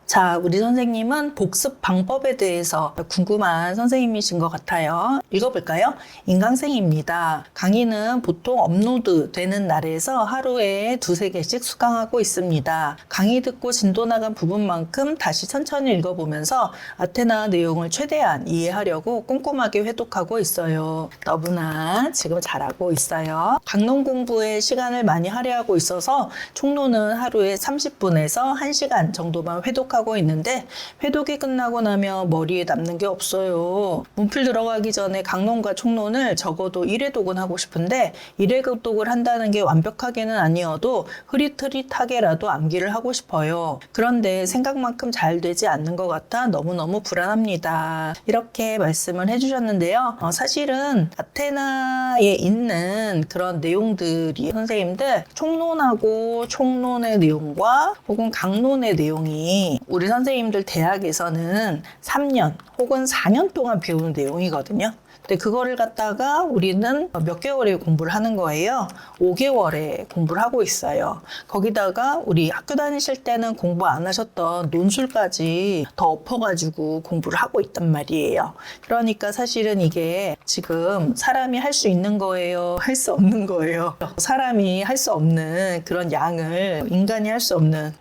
자, 우리 선생님은 복습 방법에 대해서 궁금한 선생님이신 것 같아요. 읽어볼까요? 인강생입니다. 강의는 보통 업로드 되는 날에서 하루에 2-3개씩 수강하고 있습니다. 강의 듣고 진도 나간 부분만큼 다시 천천히 읽어보면서 아테나 내용을 최대한 이해하려고 꼼꼼하게 회독하고 있어요. 너무나 지금 잘하고 있어요. 강론 공부에 시간을 많이 할애하고 있어서 총론은 하루에 30분에서 1시간 정도만 회독하고 있는데 회독이 끝나고 나면 머리에 남는 게 없어요. 문필 들어가기 전에 강론과 총론을 적어도 1회독은 하고 싶은데 1회독을 한다는 게 완벽하게는 아니어도 흐릿흐릿하게라도 암기를 하고 싶어요. 그런데 생각만큼 잘 되지 않는 것 같아 너무너무 불안합니다. 이렇게 말씀을 해주셨는데요. 사실은 아테나에 있는 그런 내용들이 선생님들 총론하고 총론의 내용과 혹은 강론의 내용이 우리 선생님들 대학에서는 3년 혹은 4년 동안 배우는 내용이거든요. 근데 그거를 갖다가 우리는 몇 개월에 공부를 하는 거예요. 5개월에 공부를 하고 있어요. 거기다가 우리 학교 다니실 때는 공부 안 하셨던 논술까지 더 엎어가지고 공부를 하고 있단 말이에요. 그러니까 사실은 이게 지금 사람이 할 수 있는 거예요? 할 수 없는 거예요? 사람이 할 수 없는 그런 양을 인간이 할 수 없는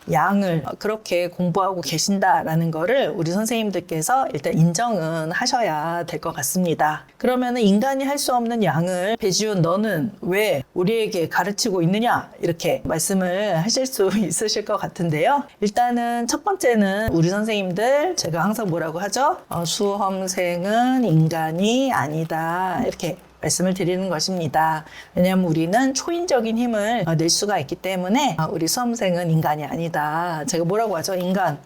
양을 그렇게 공부하고 계신다라는 거를 우리 선생님들께 일단 인정은 하셔야 될 것 같습니다. 그러면 인간이 할 수 없는 양을 배지훈 너는 왜 우리에게 가르치고 있느냐 이렇게 말씀을 하실 수 있으실 것 같은데요. 일단은 첫 번째는 우리 선생님들 제가 항상 뭐라고 하죠? 수험생은 인간이 아니다 이렇게 말씀을 드리는 것입니다. 왜냐하면 우리는 초인적인 힘을 낼 수가 있기 때문에 우리 수험생은 인간이 아니다. 제가 뭐라고 하죠? 인간이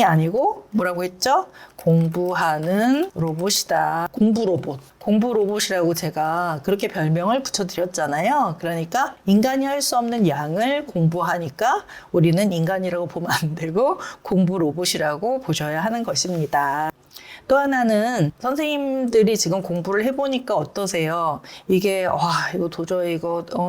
아니고 뭐라고 했죠? 공부하는 로봇이다. 공부 로봇이라고 제가 그렇게 별명을 붙여드렸잖아요. 그러니까 인간이 할 수 없는 양을 공부하니까 우리는 인간이라고 보면 안 되고 공부 로봇이라고 보셔야 하는 것입니다. 또 하나는 선생님들이 지금 공부를 해보니까 어떠세요? 이게 이거 도저히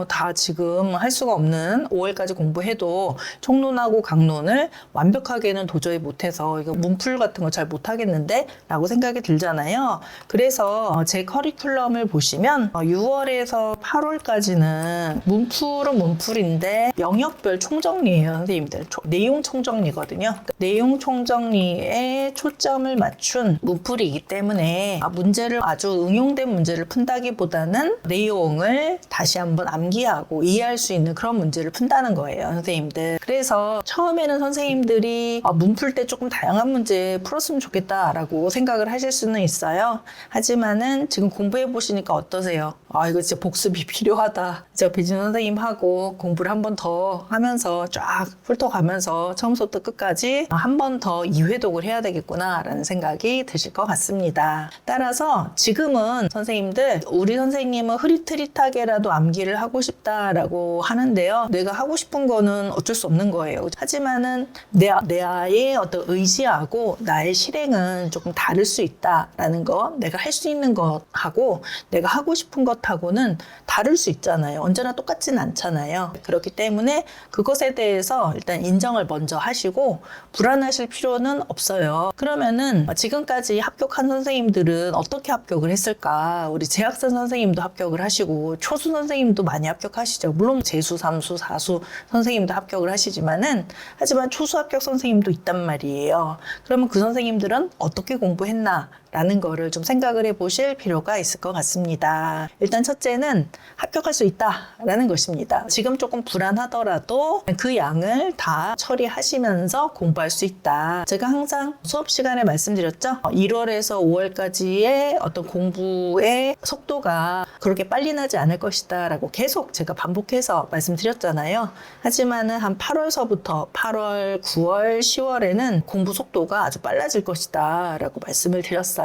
다 지금 할 수가 없는 5월까지 공부해도 총론하고 강론을 완벽하게는 도저히 못해서 이거 문풀 같은 거 잘 못하겠는데? 라고 생각이 들잖아요. 그래서 제 커리큘럼을 보시면 6월에서 8월까지는 문풀은 문풀인데 영역별 총정리예요, 선생님들. 내용 총정리거든요. 내용 총정리에 초점을 맞춘 문풀이기 때문에 문제를 아주 응용된 문제를 푼다기보다는 내용을 다시 한번 암기하고 이해할 수 있는 그런 문제를 푼다는 거예요, 선생님들. 그래서 처음에는 선생님들이 문풀 때 조금 다양한 문제 풀었으면 좋겠다라고 생각을 하실 수는 있어요. 하지만은 지금 공부해 보시니까 어떠세요? 이거 진짜 복습이 필요하다. 제가 배진 선생님하고 공부를 한 번 더 하면서 쫙 훑어가면서 처음부터 끝까지 한 번 더 2회독을 해야 되겠구나라는 생각이 드실 것 같습니다. 따라서 지금은 선생님들 우리 선생님은 흐릿흐릿하게라도 암기를 하고 싶다라고 하는데요. 내가 하고 싶은 거는 어쩔 수 없는 거예요. 하지만은 나의 어떤 의지하고 나의 실행은 조금 다를 수 있다라는 거, 내가 할 수 있는 것하고 내가 하고 싶은 것하고는 다를 수 있잖아요. 언제나 똑같진 않잖아요. 그렇기 때문에 그것에 대해서 일단 인정을 먼저 하시고 불안하실 필요는 없어요. 그러면은 지금까지 합격한 선생님들은 어떻게 합격을 했을까? 우리 재학생 선생님도 합격을 하시고 초수 선생님도 많이 합격하시죠. 물론 재수, 삼수, 사수 선생님도 합격을 하시지만은 초수 합격 선생님도 있단 말이에요. 그러면 그 선생님들은 어떻게 공부했나? 라는 거를 좀 생각을 해보실 필요가 있을 것 같습니다. 일단 첫째는 합격할 수 있다라는 것입니다. 지금 조금 불안하더라도 그 양을 다 처리하시면서 공부할 수 있다. 제가 항상 수업 시간에 말씀드렸죠. 1월에서 5월까지의 어떤 공부의 속도가 그렇게 빨리 나지 않을 것이다 라고 계속 제가 반복해서 말씀드렸잖아요. 하지만은 한 8월서부터 8월, 9월, 10월에는 공부 속도가 아주 빨라질 것이다 라고 말씀을 드렸어요.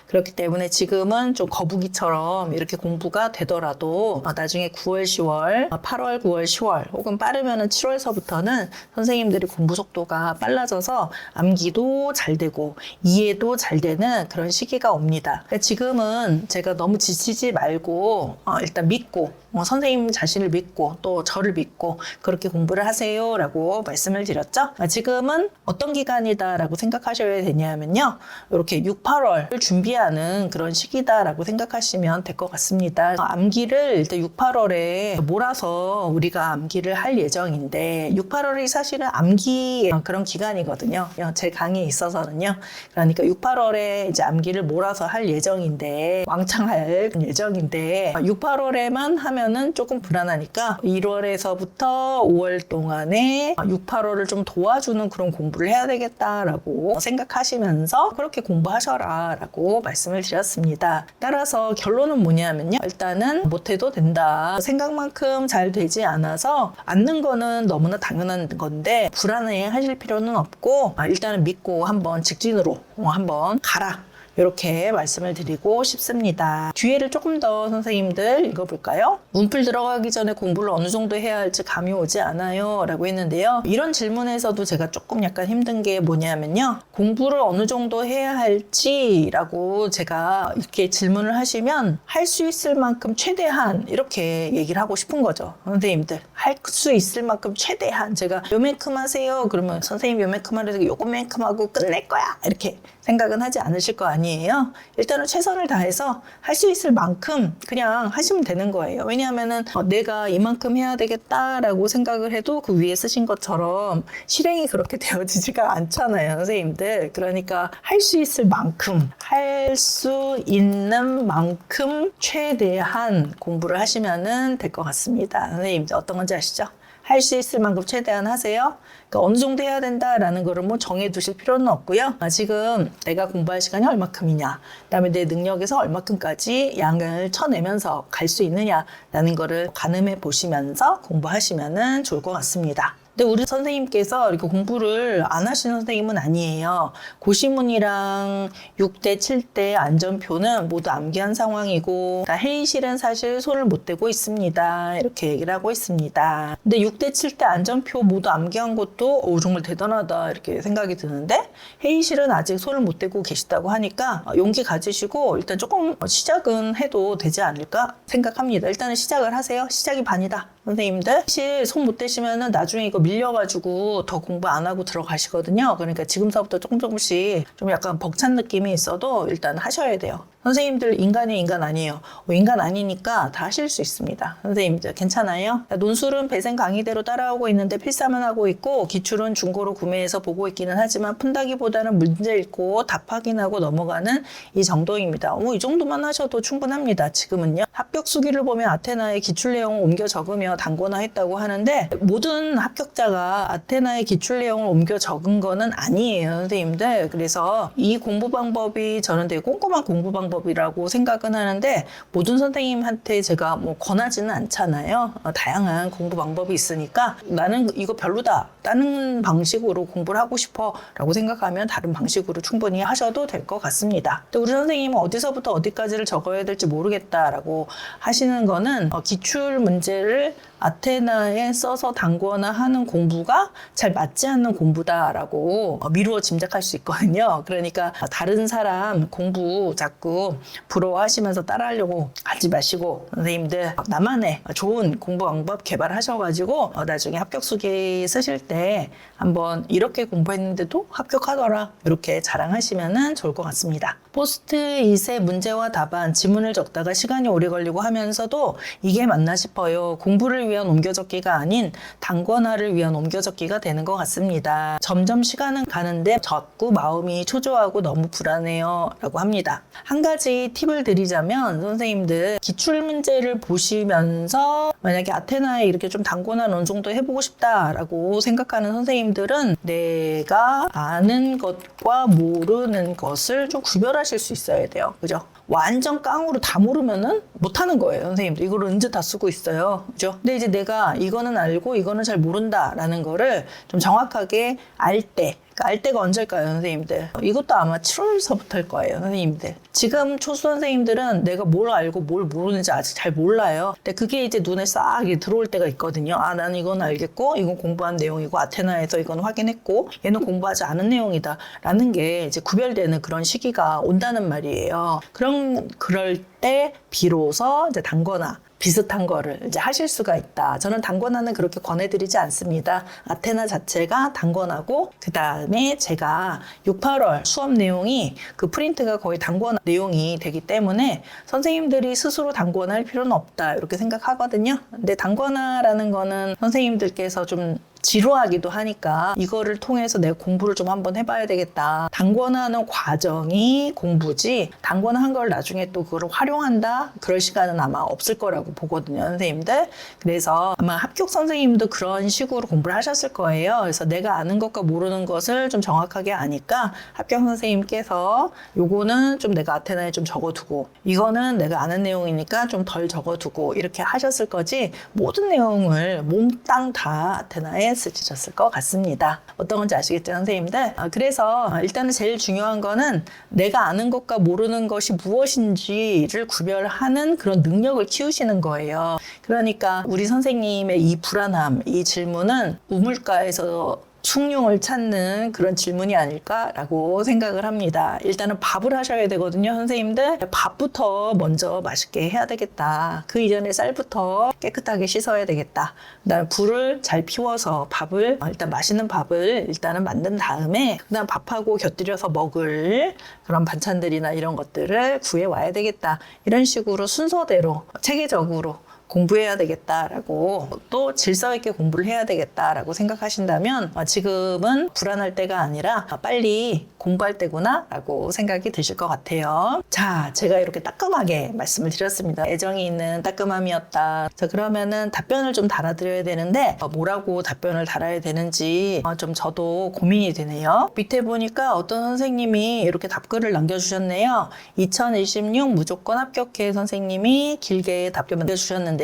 그렇기 때문에 지금은 좀 거북이처럼 이렇게 공부가 되더라도 나중에 9월, 10월, 8월, 9월, 10월 혹은 빠르면은 7월서부터는 선생님들이 공부 속도가 빨라져서 암기도 잘 되고 이해도 잘 되는 그런 시기가 옵니다. 지금은 제가 너무 지치지 말고 일단 믿고 선생님 자신을 믿고 또 저를 믿고 그렇게 공부를 하세요라고 말씀을 드렸죠. 지금은 어떤 기간이다라고 생각하셔야 되냐면요. 이렇게 6, 8월 준비하는 그런 시기다라고 생각하시면 될 것 같습니다. 암기를 일단 6, 8월에 몰아서 우리가 암기를 할 예정인데 6, 8월이 사실은 암기 그런 기간이거든요. 제 강의에 있어서는요. 그러니까 6, 8월에 이제 암기를 몰아서 할 예정인데 왕창 할 예정인데 6, 8월에만 하면은 조금 불안하니까 1월에서부터 5월 동안에 6, 8월을 좀 도와주는 그런 공부를 해야 되겠다라고 생각하시면서 그렇게 공부하셔라 라고 말씀을 드렸습니다. 따라서 결론은 뭐냐면요. 일단은 못해도 된다. 생각만큼 잘 되지 않아서 않는 거는 너무나 당연한 건데 불안해 하실 필요는 없고 일단은 믿고 한번 직진으로 한번 가라. 이렇게 말씀을 드리고 싶습니다. 뒤에를 조금 더 선생님들 읽어볼까요? 문풀 들어가기 전에 공부를 어느 정도 해야 할지 감이 오지 않아요 라고 했는데요. 이런 질문에서도 제가 조금 약간 힘든 게 뭐냐면요. 공부를 어느 정도 해야 할지 라고 제가 이렇게 질문을 하시면 할 수 있을 만큼 최대한 이렇게 얘기를 하고 싶은 거죠. 선생님들 할 수 있을 만큼 최대한 제가 요만큼 하세요 그러면 선생님 요만큼 하려고 요만큼 하고 끝낼 거야 이렇게 생각은 하지 않으실 거 아니에요. 일단은 최선을 다해서 할 수 있을 만큼 그냥 하시면 되는 거예요. 왜냐하면은 내가 이만큼 해야 되겠다라고 생각을 해도 그 위에 쓰신 것처럼 실행이 그렇게 되어지지가 않잖아요, 선생님들. 그러니까 할 수 있을 만큼, 할 수 있는 만큼 최대한 공부를 하시면은 될 것 같습니다. 선생님 어떤 건지 아시죠? 할 수 있을 만큼 최대한 하세요. 그러니까 어느 정도 해야 된다라는 거를 뭐 정해 두실 필요는 없고요. 지금 내가 공부할 시간이 얼마큼이냐, 그다음에 내 능력에서 얼마큼까지 양을 쳐내면서 갈 수 있느냐라는 거를 가늠해 보시면서 공부하시면은 좋을 것 같습니다. 근데 우리 선생님께서 이렇게 공부를 안 하시는 선생님은 아니에요. 고시문이랑 6대, 7대 안전표는 모두 암기한 상황이고 회의실은 사실 손을 못 대고 있습니다. 이렇게 얘기를 하고 있습니다. 근데 6대, 7대 안전표 모두 암기한 것도 정말 대단하다 이렇게 생각이 드는데 회의실은 아직 손을 못 대고 계시다고 하니까 용기 가지시고 일단 조금 시작은 해도 되지 않을까 생각합니다. 일단은 시작을 하세요. 시작이 반이다. 선생님들 사실 손 못 대시면은 나중에 이거 밀려가지고 더 공부 안 하고 들어가시거든요. 그러니까 지금서부터 조금씩 좀 약간 벅찬 느낌이 있어도 일단 하셔야 돼요. 선생님들 인간이 인간 아니에요. 인간 아니니까 다 하실 수 있습니다. 선생님들 괜찮아요? 논술은 배생 강의대로 따라오고 있는데 필사만 하고 있고 기출은 중고로 구매해서 보고 있기는 하지만 푼다기보다는 문제 읽고 답 확인하고 넘어가는 이 정도입니다. 이 정도만 하셔도 충분합니다. 지금은요. 합격 수기를 보면 아테나의 기출 내용을 옮겨 적으며 단거나 했다고 하는데 모든 합격자가 아테나의 기출 내용을 옮겨 적은 거는 아니에요. 선생님들. 그래서 이 공부 방법이 저는 되게 꼼꼼한 공부 방법이라고 생각은 하는데 모든 선생님한테 제가 뭐 권하지는 않잖아요. 다양한 공부 방법이 있으니까 나는 이거 별로다. 다른 방식으로 공부를 하고 싶어 라고 생각하면 다른 방식으로 충분히 하셔도 될 것 같습니다. 또 우리 선생님은 어디서부터 어디까지를 적어야 될지 모르겠다라고 하시는 거는 기출 문제를 아테나에 써서 단거나 하는 공부가 잘 맞지 않는 공부다라고 미루어 짐작할 수 있거든요. 그러니까 다른 사람 공부 자꾸 부러워하시면서 따라하려고 하지 마시고 선생님들 나만의 좋은 공부 방법 개발하셔가지고 나중에 합격 수기 쓰실 때 한번 이렇게 공부했는데도 합격하더라 이렇게 자랑하시면 좋을 것 같습니다. 포스트잇의 문제와 답안, 지문을 적다가 시간이 오래 걸리고 하면서도 이게 맞나 싶어요. 공부를 위한 옮겨적기가 아닌 단권화를 위한 옮겨적기가 되는 것 같습니다. 점점 시간은 가는데 자꾸 마음이 초조하고 너무 불안해요 라고 합니다. 한 가지 팁을 드리자면 선생님들 기출문제를 보시면서 만약에 아테나에 이렇게 좀 단권화 어느 정도 해보고 싶다라고 생각하는 선생님들은 내가 아는 것과 모르는 것을 좀 구별하실 수 있어야 돼요. 그죠? 완전 깡으로 다 모르면은 못하는 거예요, 선생님들. 이걸 언제 다 쓰고 있어요. 그죠? 근데 이제 내가 이거는 알고 이거는 잘 모른다라는 거를 좀 정확하게 알 때, 알 때가 언제일까요, 선생님들? 이것도 아마 7월서부터일 거예요, 선생님들. 지금 초수 선생님들은 내가 뭘 알고 뭘 모르는지 아직 잘 몰라요. 근데 그게 이제 눈에 싹 들어올 때가 있거든요. 나는 이건 알겠고, 이건 공부한 내용이고, 아테나에서 이건 확인했고, 얘는 공부하지 않은 내용이다. 라는 게 이제 구별되는 그런 시기가 온다는 말이에요. 그럴 때 비로소 이제 단거나 비슷한 거를 이제 하실 수가 있다. 저는 단권화는 그렇게 권해드리지 않습니다. 아테나 자체가 단권화고 그 다음에 제가 6, 8월 수업 내용이 그 프린트가 거의 단권화 내용이 되기 때문에 선생님들이 스스로 단권화할 필요는 없다 이렇게 생각하거든요. 근데 단권화라는 거는 선생님들께서 좀 지루하기도 하니까 이거를 통해서 내가 공부를 좀 한번 해봐야 되겠다. 단권화하는 과정이 공부지 단권화한 걸 나중에 또 그걸 활용한다? 그럴 시간은 아마 없을 거라고 보거든요, 선생님들. 그래서 아마 합격 선생님도 그런 식으로 공부를 하셨을 거예요. 그래서 내가 아는 것과 모르는 것을 좀 정확하게 아니까 합격 선생님께서 요거는 좀 내가 아테나에 좀 적어두고 이거는 내가 아는 내용이니까 좀 덜 적어두고 이렇게 하셨을 거지 모든 내용을 몽땅 다 아테나에 쓰셨을 것 같습니다. 어떤 건지 아시겠죠, 선생님들? 그래서 일단은 제일 중요한 거는 내가 아는 것과 모르는 것이 무엇인지를 구별하는 그런 능력을 키우시는 거예요. 그러니까 우리 선생님의 이 불안함, 이 질문은 우물가에서 숭늉을 찾는 그런 질문이 아닐까라고 생각을 합니다. 일단은 밥을 하셔야 되거든요, 선생님들. 밥부터 먼저 맛있게 해야 되겠다. 그 이전에 쌀부터 깨끗하게 씻어야 되겠다. 그다음에 불을 잘 피워서 밥을 일단 맛있는 밥을 일단은 만든 다음에 그다음 밥하고 곁들여서 먹을 그런 반찬들이나 이런 것들을 구해 와야 되겠다. 이런 식으로 순서대로 체계적으로 공부해야 되겠다라고 또 질서 있게 공부를 해야 되겠다라고 생각하신다면 지금은 불안할 때가 아니라 빨리 공부할 때구나 라고 생각이 드실 것 같아요. 자, 제가 이렇게 따끔하게 말씀을 드렸습니다. 애정이 있는 따끔함이었다. 자, 그러면은 답변을 좀 달아드려야 되는데 뭐라고 답변을 달아야 되는지 좀 저도 고민이 되네요. 밑에 보니까 어떤 선생님이 이렇게 답글을 남겨주셨네요. 2026 무조건 합격해 선생님이 길게 답변 남겨주셨는데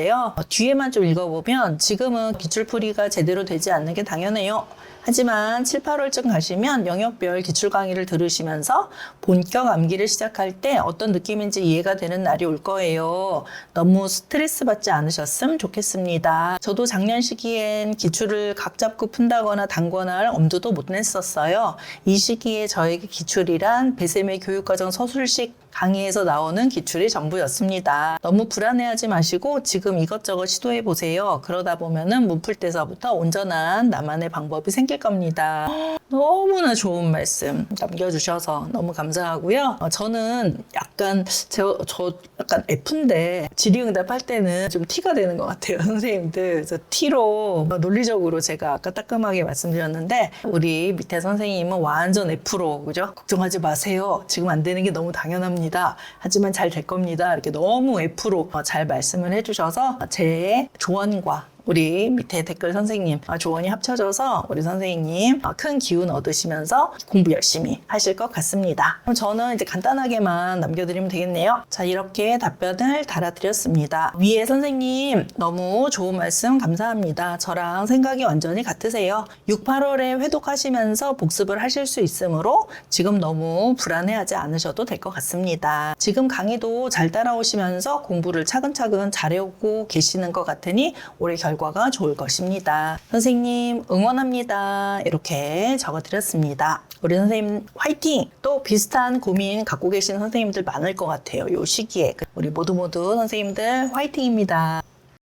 뒤에만 좀 읽어보면 지금은 기출풀이가 제대로 되지 않는 게 당연해요. 하지만 7, 8월쯤 가시면 영역별 기출 강의를 들으시면서 본격 암기를 시작할 때 어떤 느낌인지 이해가 되는 날이 올 거예요. 너무 스트레스 받지 않으셨으면 좋겠습니다. 저도 작년 시기엔 기출을 각 잡고 푼다거나 단권화할 엄두도 못 냈었어요. 이 시기에 저에게 기출이란 배쌤의 교육과정 서술식 강의에서 나오는 기출이 전부였습니다. 너무 불안해하지 마시고 지금 이것저것 시도해보세요. 그러다 보면은 문풀 때서부터 온전한 나만의 방법이 생길 겁니다. 너무나 좋은 말씀 남겨주셔서 너무 감사하고요. 저는 약간 저 약간 F인데 질의응답 할 때는 좀 T가 되는 것 같아요, 선생님들. 그래서 T로 논리적으로 제가 아까 따끔하게 말씀드렸는데 우리 밑에 선생님은 완전 F로 그죠? 걱정하지 마세요. 지금 안 되는 게 너무 당연합니다. 하지만 잘 될 겁니다. 이렇게 너무 F로 잘 말씀을 해주셔서 제 조언과 우리 밑에 댓글 선생님 조언이 합쳐져서 우리 선생님 큰 기운 얻으시면서 공부 열심히 하실 것 같습니다. 그럼 저는 이제 간단하게만 남겨드리면 되겠네요. 자, 이렇게 답변을 달아드렸습니다. 위에 선생님 너무 좋은 말씀 감사합니다. 저랑 생각이 완전히 같으세요. 6, 8월에 회독하시면서 복습을 하실 수 있으므로 지금 너무 불안해하지 않으셔도 될 것 같습니다. 지금 강의도 잘 따라오시면서 공부를 차근차근 잘해오고 계시는 것 같으니 올해 결과가 좋을 것입니다. 선생님 응원합니다. 이렇게 적어드렸습니다. 우리 선생님 화이팅! 또 비슷한 고민 갖고 계신 선생님들 많을 것 같아요. 이 시기에. 우리 모두 선생님들 화이팅입니다.